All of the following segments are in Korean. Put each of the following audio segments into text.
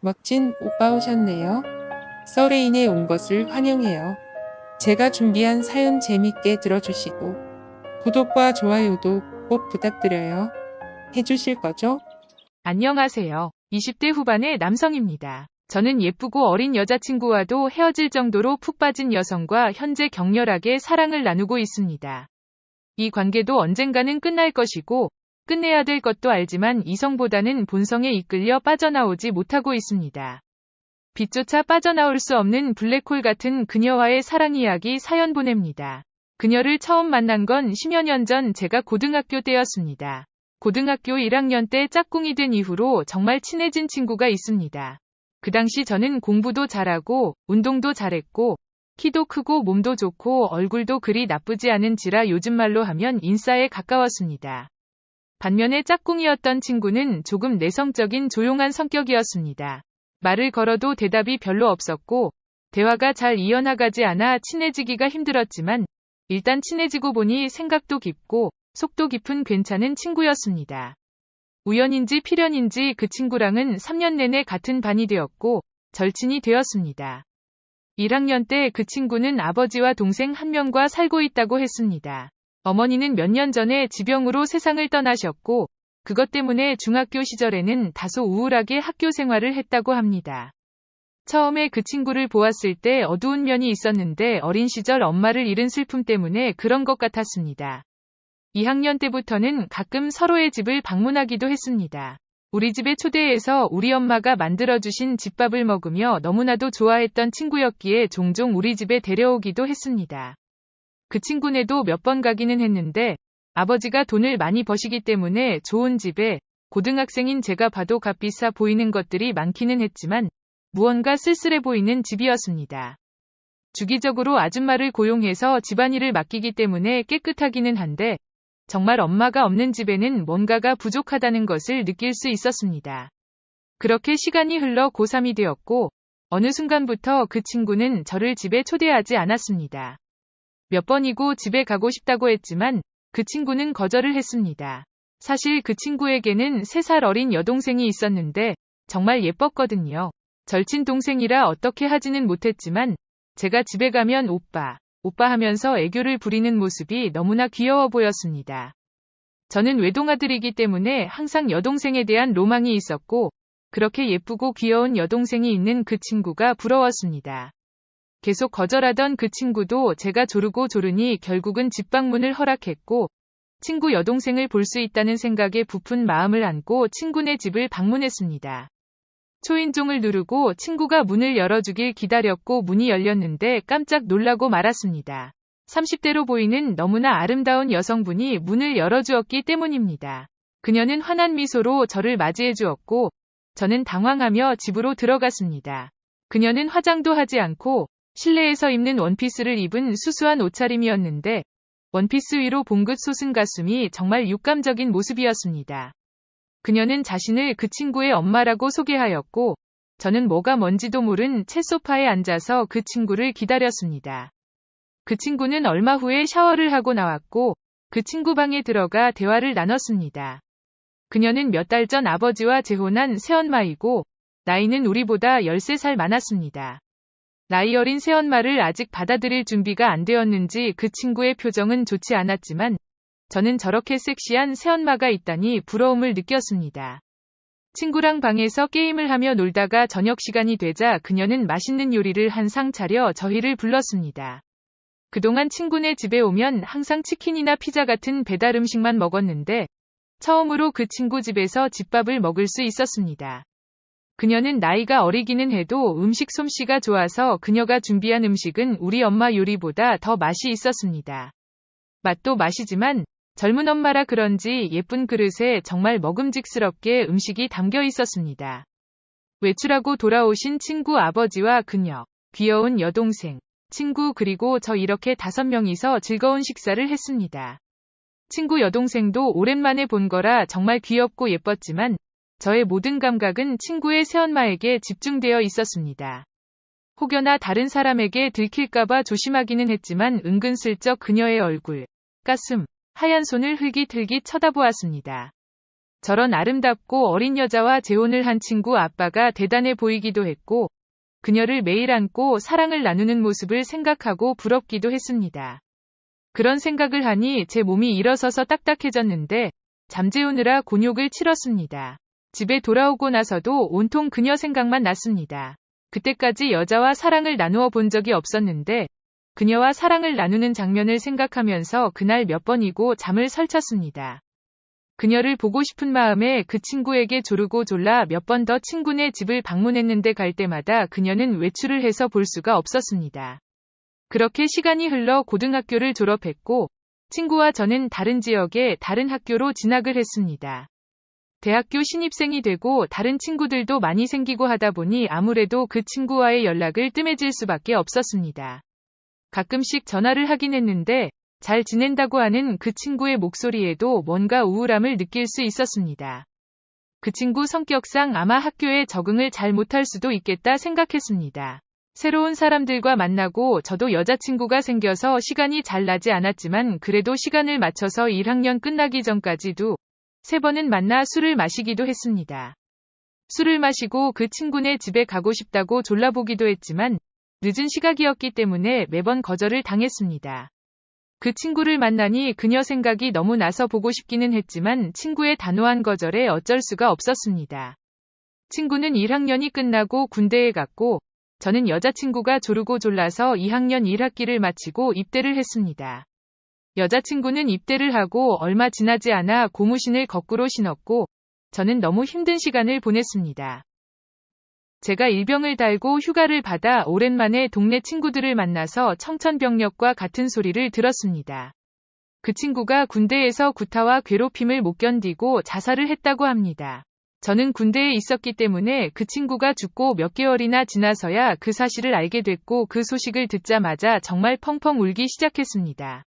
멋진 오빠 오셨네요. 서울에인에 온 것을 환영해요. 제가 준비한 사연 재밌게 들어주시고 구독과 좋아요도 꼭 부탁드려요. 해주실 거죠? 안녕하세요. 20대 후반의 남성입니다. 저는 예쁘고 어린 여자친구와도 헤어질 정도로 푹 빠진 여성과 현재 격렬하게 사랑을 나누고 있습니다. 이 관계도 언젠가는 끝날 것이고 끝내야 될 것도 알지만 이성보다는 본성에 이끌려 빠져나오지 못하고 있습니다. 빛조차 빠져나올 수 없는 블랙홀 같은 그녀와의 사랑 이야기 사연 보냅니다. 그녀를 처음 만난 건 10여 년 전 제가 고등학교 때였습니다. 고등학교 1학년 때 짝꿍이 된 이후로 정말 친해진 친구가 있습니다. 그 당시 저는 공부도 잘하고 운동도 잘했고 키도 크고 몸도 좋고 얼굴도 그리 나쁘지 않은지라 요즘 말로 하면 인싸에 가까웠습니다. 반면에 짝꿍이었던 친구는 조금 내성적인 조용한 성격이었습니다. 말을 걸어도 대답이 별로 없었고 대화가 잘 이어나가지 않아 친해지기가 힘들었지만 일단 친해지고 보니 생각도 깊고 속도 깊은 괜찮은 친구였습니다. 우연인지 필연인지 그 친구랑은 3년 내내 같은 반이 되었고 절친이 되었습니다. 1학년 때 그 친구는 아버지와 동생 한 명과 살고 있다고 했습니다. 어머니는 몇 년 전에 지병으로 세상을 떠나셨고 그것 때문에 중학교 시절에는 다소 우울하게 학교 생활을 했다고 합니다. 처음에 그 친구를 보았을 때 어두운 면이 있었는데 어린 시절 엄마를 잃은 슬픔 때문에 그런 것 같았습니다. 2학년 때부터는 가끔 서로의 집을 방문하기도 했습니다. 우리 집에 초대해서 우리 엄마가 만들어주신 집밥을 먹으며 너무나도 좋아했던 친구였기에 종종 우리 집에 데려오기도 했습니다. 그 친구네도 몇 번 가기는 했는데 아버지가 돈을 많이 버시기 때문에 좋은 집에 고등학생인 제가 봐도 값비싸 보이는 것들이 많기는 했지만 무언가 쓸쓸해 보이는 집이었습니다. 주기적으로 아줌마를 고용해서 집안일을 맡기기 때문에 깨끗하기는 한데 정말 엄마가 없는 집에는 뭔가가 부족하다는 것을 느낄 수 있었습니다. 그렇게 시간이 흘러 고3이 되었고 어느 순간부터 그 친구는 저를 집에 초대하지 않았습니다. 몇 번이고 집에 가고 싶다고 했지만 그 친구는 거절을 했습니다. 사실 그 친구에게는 3살 어린 여동생이 있었는데 정말 예뻤거든요. 절친 동생이라 어떻게 하지는 못했지만 제가 집에 가면 오빠 하면서 애교를 부리는 모습이 너무나 귀여워 보였습니다. 저는 외동아들이기 때문에 항상 여동생에 대한 로망이 있었고 그렇게 예쁘고 귀여운 여동생이 있는 그 친구가 부러웠습니다. 계속 거절하던 그 친구도 제가 조르고 조르니 결국은 집 방문을 허락했고 친구 여동생을 볼 수 있다는 생각에 부푼 마음을 안고 친구네 집을 방문했습니다. 초인종을 누르고 친구가 문을 열어주길 기다렸고 문이 열렸는데 깜짝 놀라고 말았습니다. 30대로 보이는 너무나 아름다운 여성분이 문을 열어주었기 때문입니다. 그녀는 환한 미소로 저를 맞이해 주었고 저는 당황하며 집으로 들어갔습니다. 그녀는 화장도 하지 않고 실내에서 입는 원피스를 입은 수수한 옷차림이었는데 원피스 위로 봉긋 솟은 가슴이 정말 육감적인 모습이었습니다. 그녀는 자신을 그 친구의 엄마라고 소개하였고 저는 뭐가 뭔지도 모른 채 소파에 앉아서 그 친구를 기다렸습니다. 그 친구는 얼마 후에 샤워를 하고 나왔고 그 친구 방에 들어가 대화를 나눴습니다. 그녀는 몇 달 전 아버지와 재혼한 새엄마이고 나이는 우리보다 13살 많았습니다. 나이 어린 새엄마를 아직 받아들일 준비가 안 되었는지 그 친구의 표정은 좋지 않았지만 저는 저렇게 섹시한 새엄마가 있다니 부러움을 느꼈습니다. 친구랑 방에서 게임을 하며 놀다가 저녁 시간이 되자 그녀는 맛있는 요리를 한 상 차려 저희를 불렀습니다. 그동안 친구네 집에 오면 항상 치킨이나 피자 같은 배달 음식만 먹었는데 처음으로 그 친구 집에서 집밥을 먹을 수 있었습니다. 그녀는 나이가 어리기는 해도 음식 솜씨가 좋아서 그녀가 준비한 음식은 우리 엄마 요리보다 더 맛이 있었습니다. 맛도 맛이지만 젊은 엄마라 그런지 예쁜 그릇에 정말 먹음직스럽게 음식이 담겨 있었습니다. 외출하고 돌아오신 친구 아버지와 그녀, 귀여운 여동생, 친구 그리고 저 이렇게 5명이서 즐거운 식사를 했습니다. 친구 여동생도 오랜만에 본 거라 정말 귀엽고 예뻤지만 저의 모든 감각은 친구의 새엄마에게 집중되어 있었습니다. 혹여나 다른 사람에게 들킬까봐 조심하기는 했지만 은근슬쩍 그녀의 얼굴, 가슴, 하얀 손을 흘깃흘깃 쳐다보았습니다. 저런 아름답고 어린 여자와 재혼을 한 친구 아빠가 대단해 보이기도 했고, 그녀를 매일 안고 사랑을 나누는 모습을 생각하고 부럽기도 했습니다. 그런 생각을 하니 제 몸이 일어서서 딱딱해졌는데 잠재우느라 곤욕을 치렀습니다. 집에 돌아오고 나서도 온통 그녀 생각만 났습니다. 그때까지 여자와 사랑을 나누어 본 적이 없었는데 그녀와 사랑을 나누는 장면을 생각하면서 그날 몇 번이고 잠을 설쳤습니다. 그녀를 보고 싶은 마음에 그 친구에게 조르고 졸라 몇 번 더 친구네 집을 방문했는데 갈 때마다 그녀는 외출을 해서 볼 수가 없었습니다. 그렇게 시간이 흘러 고등학교를 졸업했고 친구와 저는 다른 지역의 다른 학교로 진학을 했습니다. 대학교 신입생이 되고 다른 친구들도 많이 생기고 하다 보니 아무래도 그 친구와의 연락을 뜸해질 수밖에 없었습니다. 가끔씩 전화를 하긴 했는데 잘 지낸다고 하는 그 친구의 목소리에도 뭔가 우울함을 느낄 수 있었습니다. 그 친구 성격상 아마 학교에 적응을 잘 못할 수도 있겠다 생각했습니다. 새로운 사람들과 만나고 저도 여자친구가 생겨서 시간이 잘 나지 않았지만 그래도 시간을 맞춰서 1학년 끝나기 전까지도 3번은 만나 술을 마시기도 했습니다. 술을 마시고 그 친구네 집에 가고 싶다고 졸라보기도 했지만 늦은 시각이었기 때문에 매번 거절을 당했습니다. 그 친구를 만나니 그녀 생각이 너무 나서 보고 싶기는 했지만 친구의 단호한 거절에 어쩔 수가 없었습니다. 친구는 1학년이 끝나고 군대에 갔고 저는 여자친구가 조르고 졸라서 2학년 1학기를 마치고 입대를 했습니다. 여자친구는 입대를 하고 얼마 지나지 않아 고무신을 거꾸로 신었고 저는 너무 힘든 시간을 보냈습니다. 제가 일병을 달고 휴가를 받아 오랜만에 동네 친구들을 만나서 청천벽력과 같은 소리를 들었습니다. 그 친구가 군대에서 구타와 괴롭힘을 못 견디고 자살을 했다고 합니다. 저는 군대에 있었기 때문에 그 친구가 죽고 몇 개월이나 지나서야 그 사실을 알게 됐고 그 소식을 듣자마자 정말 펑펑 울기 시작했습니다.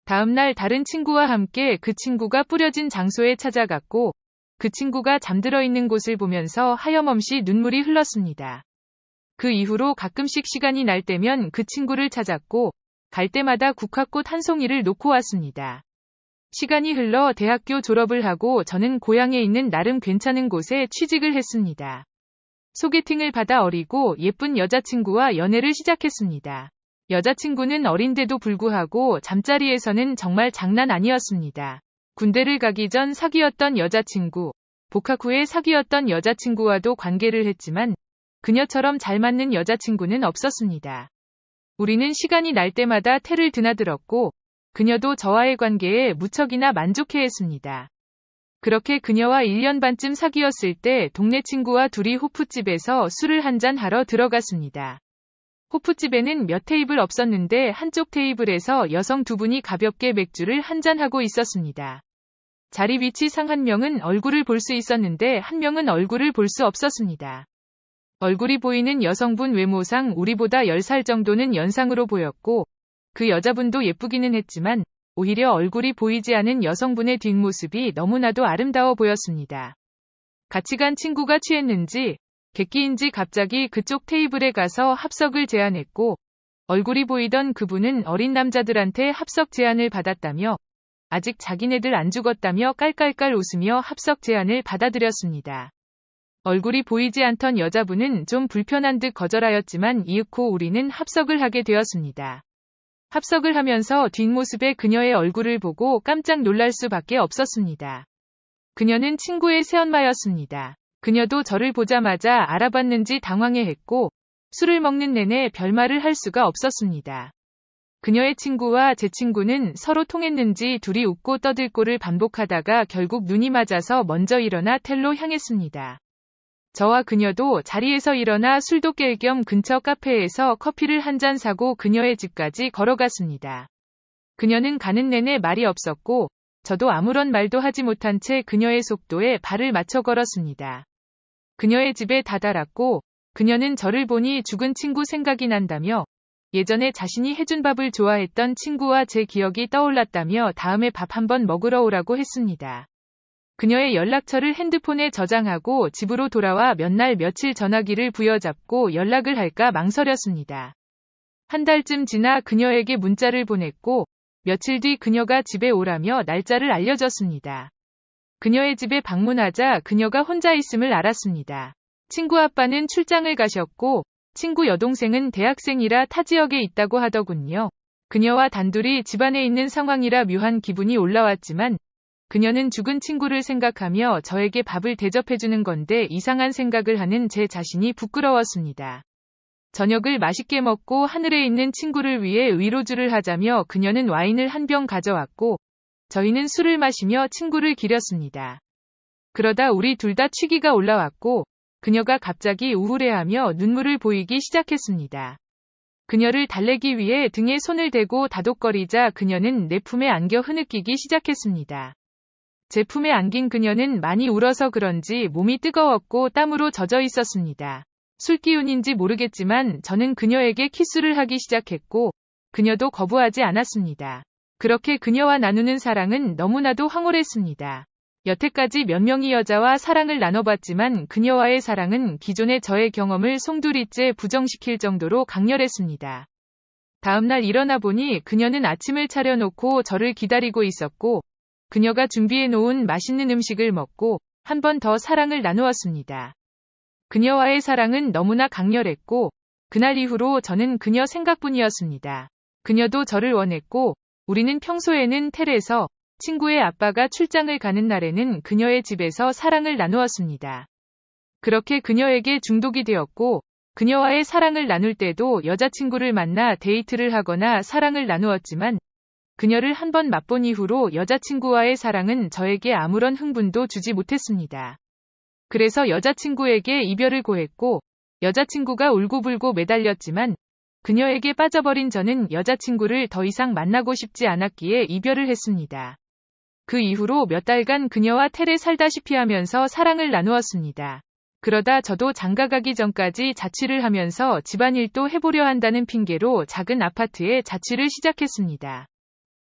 다음날 다른 친구와 함께 그 친구가 뿌려진 장소에 찾아갔고 그 친구가 잠들어 있는 곳을 보면서 하염없이 눈물이 흘렀습니다. 그 이후로 가끔씩 시간이 날 때면 그 친구를 찾았고 갈 때마다 국화꽃 한 송이를 놓고 왔습니다. 시간이 흘러 대학교 졸업을 하고 저는 고향에 있는 나름 괜찮은 곳에 취직을 했습니다. 소개팅을 받아 어리고 예쁜 여자친구와 연애를 시작했습니다. 여자친구는 어린데도 불구하고 잠자리에서는 정말 장난 아니었습니다. 군대를 가기 전 사귀었던 여자친구, 복학 후에 사귀었던 여자친구와도 관계를 했지만 그녀처럼 잘 맞는 여자친구는 없었습니다. 우리는 시간이 날 때마다 태를 드나들었고 그녀도 저와의 관계에 무척이나 만족해했습니다. 그렇게 그녀와 1년 반쯤 사귀었을 때 동네 친구와 둘이 호프집에서 술을 한잔 하러 들어갔습니다. 호프집에는 몇 테이블 없었는데 한쪽 테이블에서 여성 2분이 가볍게 맥주를 한잔하고 있었습니다. 자리 위치상 한 명은 얼굴을 볼 수 있었는데 한 명은 얼굴을 볼 수 없었습니다. 얼굴이 보이는 여성분 외모상 우리보다 10살 정도는 연상으로 보였고 그 여자분도 예쁘기는 했지만 오히려 얼굴이 보이지 않은 여성분의 뒷모습이 너무나도 아름다워 보였습니다. 같이 간 친구가 취했는지 객기인지 갑자기 그쪽 테이블에 가서 합석을 제안했고 얼굴이 보이던 그분은 어린 남자들한테 합석 제안을 받았다며 아직 자기네들 안 죽었다며 깔깔깔 웃으며 합석 제안을 받아들였습니다. 얼굴이 보이지 않던 여자분은 좀 불편한 듯 거절하였지만 이윽고 우리는 합석을 하게 되었습니다. 합석을 하면서 뒷모습의 그녀의 얼굴을 보고 깜짝 놀랄 수밖에 없었습니다. 그녀는 친구의 새엄마였습니다. 그녀도 저를 보자마자 알아봤는지 당황해했고 술을 먹는 내내 별말을 할 수가 없었습니다. 그녀의 친구와 제 친구는 서로 통했는지 둘이 웃고 떠들고를 반복하다가 결국 눈이 맞아서 먼저 일어나 텔로 향했습니다. 저와 그녀도 자리에서 일어나 술도 깰 겸 근처 카페에서 커피를 한 잔 사고 그녀의 집까지 걸어갔습니다. 그녀는 가는 내내 말이 없었고 저도 아무런 말도 하지 못한 채 그녀의 속도에 발을 맞춰 걸었습니다. 그녀의 집에 다다랐고 그녀는 저를 보니 죽은 친구 생각이 난다며 예전에 자신이 해준 밥을 좋아했던 친구와 제 기억이 떠올랐다며 다음에 밥 한번 먹으러 오라고 했습니다. 그녀의 연락처를 핸드폰에 저장하고 집으로 돌아와 몇 날 며칠 전화기를 부여잡고 연락을 할까 망설였습니다. 한 달쯤 지나 그녀에게 문자를 보냈고 며칠 뒤 그녀가 집에 오라며 날짜를 알려줬습니다. 그녀의 집에 방문하자 그녀가 혼자 있음을 알았습니다. 친구 아빠는 출장을 가셨고 친구 여동생은 대학생이라 타 지역에 있다고 하더군요. 그녀와 단둘이 집안에 있는 상황이라 묘한 기분이 올라왔지만 그녀는 죽은 친구를 생각하며 저에게 밥을 대접해주는 건데 이상한 생각을 하는 제 자신이 부끄러웠습니다. 저녁을 맛있게 먹고 하늘에 있는 친구를 위해 위로주를 하자며 그녀는 와인을 한 병 가져왔고 저희는 술을 마시며 친구를 기렸습니다. 그러다 우리 둘 다 취기가 올라왔고 그녀가 갑자기 우울해하며 눈물을 보이기 시작했습니다. 그녀를 달래기 위해 등에 손을 대고 다독거리자 그녀는 내 품에 안겨 흐느끼기 시작했습니다. 제 품에 안긴 그녀는 많이 울어서 그런지 몸이 뜨거웠고 땀으로 젖어 있었습니다. 술기운인지 모르겠지만 저는 그녀에게 키스를 하기 시작했고 그녀도 거부하지 않았습니다. 그렇게 그녀와 나누는 사랑은 너무나도 황홀했습니다. 여태까지 몇 명의 여자와 사랑을 나눠봤지만 그녀와의 사랑은 기존의 저의 경험을 송두리째 부정시킬 정도로 강렬했습니다. 다음날 일어나 보니 그녀는 아침을 차려놓고 저를 기다리고 있었고 그녀가 준비해놓은 맛있는 음식을 먹고 한 번 더 사랑을 나누었습니다. 그녀와의 사랑은 너무나 강렬했고 그날 이후로 저는 그녀 생각뿐이었습니다. 그녀도 저를 원했고 우리는 평소에는 텔에서 친구의 아빠가 출장을 가는 날에는 그녀의 집에서 사랑을 나누었습니다. 그렇게 그녀에게 중독이 되었고 그녀와의 사랑을 나눌 때도 여자친구를 만나 데이트를 하거나 사랑을 나누었지만 그녀를 한 번 맛본 이후로 여자친구와의 사랑은 저에게 아무런 흥분도 주지 못했습니다. 그래서 여자친구에게 이별을 고했고 여자친구가 울고불고 매달렸지만 그녀에게 빠져버린 저는 여자친구를 더 이상 만나고 싶지 않았기에 이별을 했습니다. 그 이후로 몇 달간 그녀와 텔에 살다시피 하면서 사랑을 나누었습니다. 그러다 저도 장가가기 전까지 자취를 하면서 집안일도 해보려 한다는 핑계로 작은 아파트에 자취를 시작했습니다.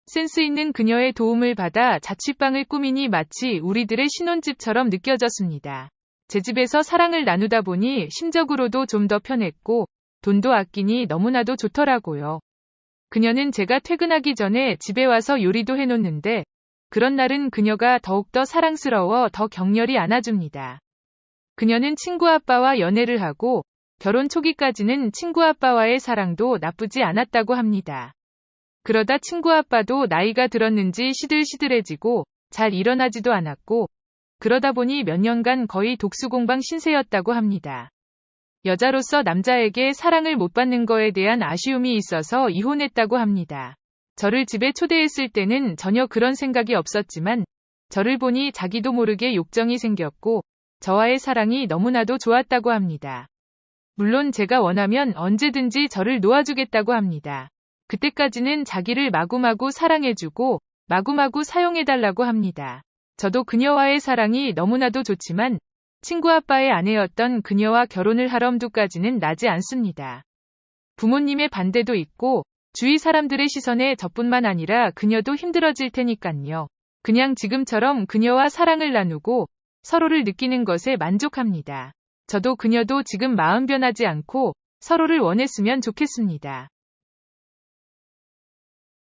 센스 있는 그녀의 도움을 받아 자취방을 꾸미니 마치 우리들의 신혼집처럼 느껴졌습니다. 제 집에서 사랑을 나누다 보니 심적으로도 좀 더 편했고 돈도 아끼니 너무나도 좋더라고요. 그녀는 제가 퇴근하기 전에 집에 와서 요리도 해놓는데 그런 날은 그녀가 더욱더 사랑스러워 더 격렬히 안아줍니다. 그녀는 친구 아빠와 연애를 하고 결혼 초기까지는 친구 아빠와의 사랑도 나쁘지 않았다고 합니다. 그러다 친구 아빠도 나이가 들었는지 시들시들해지고 잘 일어나지도 않았고 그러다 보니 몇 년간 거의 독수공방 신세였다고 합니다. 여자로서 남자에게 사랑을 못 받는 거에 대한 아쉬움이 있어서 이혼했다고 합니다. 저를 집에 초대했을 때는 전혀 그런 생각이 없었지만 저를 보니 자기도 모르게 욕정이 생겼고 저와의 사랑이 너무나도 좋았다고 합니다. 물론 제가 원하면 언제든지 저를 놓아주겠다고 합니다. 그때까지는 자기를 마구마구 사랑해주고 마구마구 사용해달라고 합니다. 저도 그녀와의 사랑이 너무나도 좋지만 친구 아빠의 아내였던 그녀와 결혼을 할 엄두까지는 나지 않습니다. 부모님의 반대도 있고 주위 사람들의 시선에 저뿐만 아니라 그녀도 힘들어질 테니깐요. 그냥 지금처럼 그녀와 사랑을 나누고 서로를 느끼는 것에 만족합니다. 저도 그녀도 지금 마음 변하지 않고 서로를 원했으면 좋겠습니다.